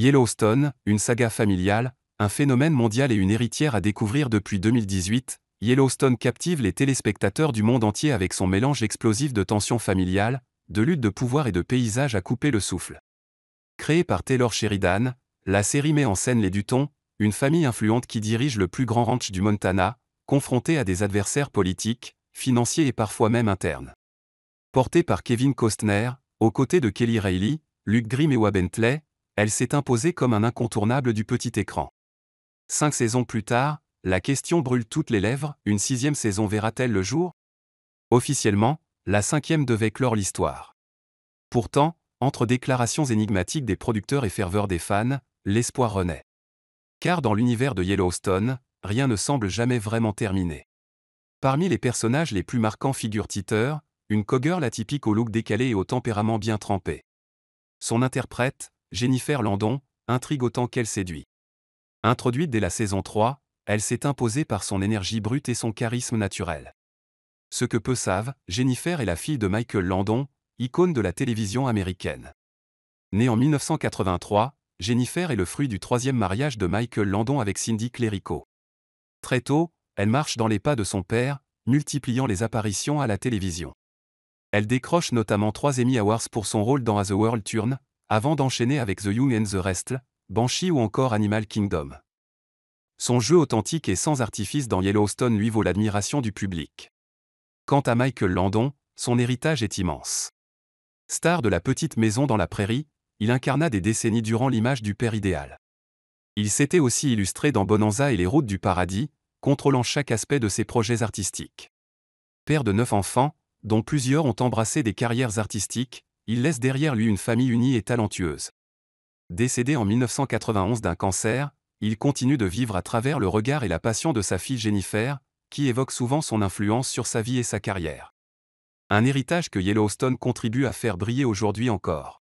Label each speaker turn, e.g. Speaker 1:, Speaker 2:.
Speaker 1: Yellowstone, une saga familiale, un phénomène mondial et une héritière à découvrir depuis 2018, Yellowstone captive les téléspectateurs du monde entier avec son mélange explosif de tensions familiales, de lutte de pouvoir et de paysages à couper le souffle. Créée par Taylor Sheridan, la série met en scène les Dutton, une famille influente qui dirige le plus grand ranch du Montana, confrontée à des adversaires politiques, financiers et parfois même internes. Portée par Kevin Costner, aux côtés de Kelly Reilly, Luke Grimm et Wade Bentley, elle s'est imposée comme un incontournable du petit écran. 5 saisons plus tard, la question brûle toutes les lèvres, une 6e saison verra-t-elle le jour? Officiellement, la 5e devait clore l'histoire. Pourtant, entre déclarations énigmatiques des producteurs et ferveur des fans, l'espoir renaît. Car dans l'univers de Yellowstone, rien ne semble jamais vraiment terminé. Parmi les personnages les plus marquants figure Teeter, une cowgirl atypique au look décalé et au tempérament bien trempé. Son interprète, Jennifer Landon, intrigue autant qu'elle séduit. Introduite dès la saison 3, elle s'est imposée par son énergie brute et son charisme naturel. Ce que peu savent, Jennifer est la fille de Michael Landon, icône de la télévision américaine. Née en 1983, Jennifer est le fruit du 3e mariage de Michael Landon avec Cindy Clerico. Très tôt, elle marche dans les pas de son père, multipliant les apparitions à la télévision. Elle décroche notamment 3 Emmy Awards pour son rôle dans As the World Turns, avant d'enchaîner avec The Young and the Restless, Banshee ou encore Animal Kingdom. Son jeu authentique et sans artifice dans Yellowstone lui vaut l'admiration du public. Quant à Michael Landon, son héritage est immense. Star de la petite maison dans la prairie, il incarna des décennies durant l'image du père idéal. Il s'était aussi illustré dans Bonanza et les Routes du Paradis, contrôlant chaque aspect de ses projets artistiques. Père de 9 enfants, dont plusieurs ont embrassé des carrières artistiques, il laisse derrière lui une famille unie et talentueuse. Décédé en 1991 d'un cancer, il continue de vivre à travers le regard et la passion de sa fille Jennifer, qui évoque souvent son influence sur sa vie et sa carrière. Un héritage que Yellowstone contribue à faire briller aujourd'hui encore.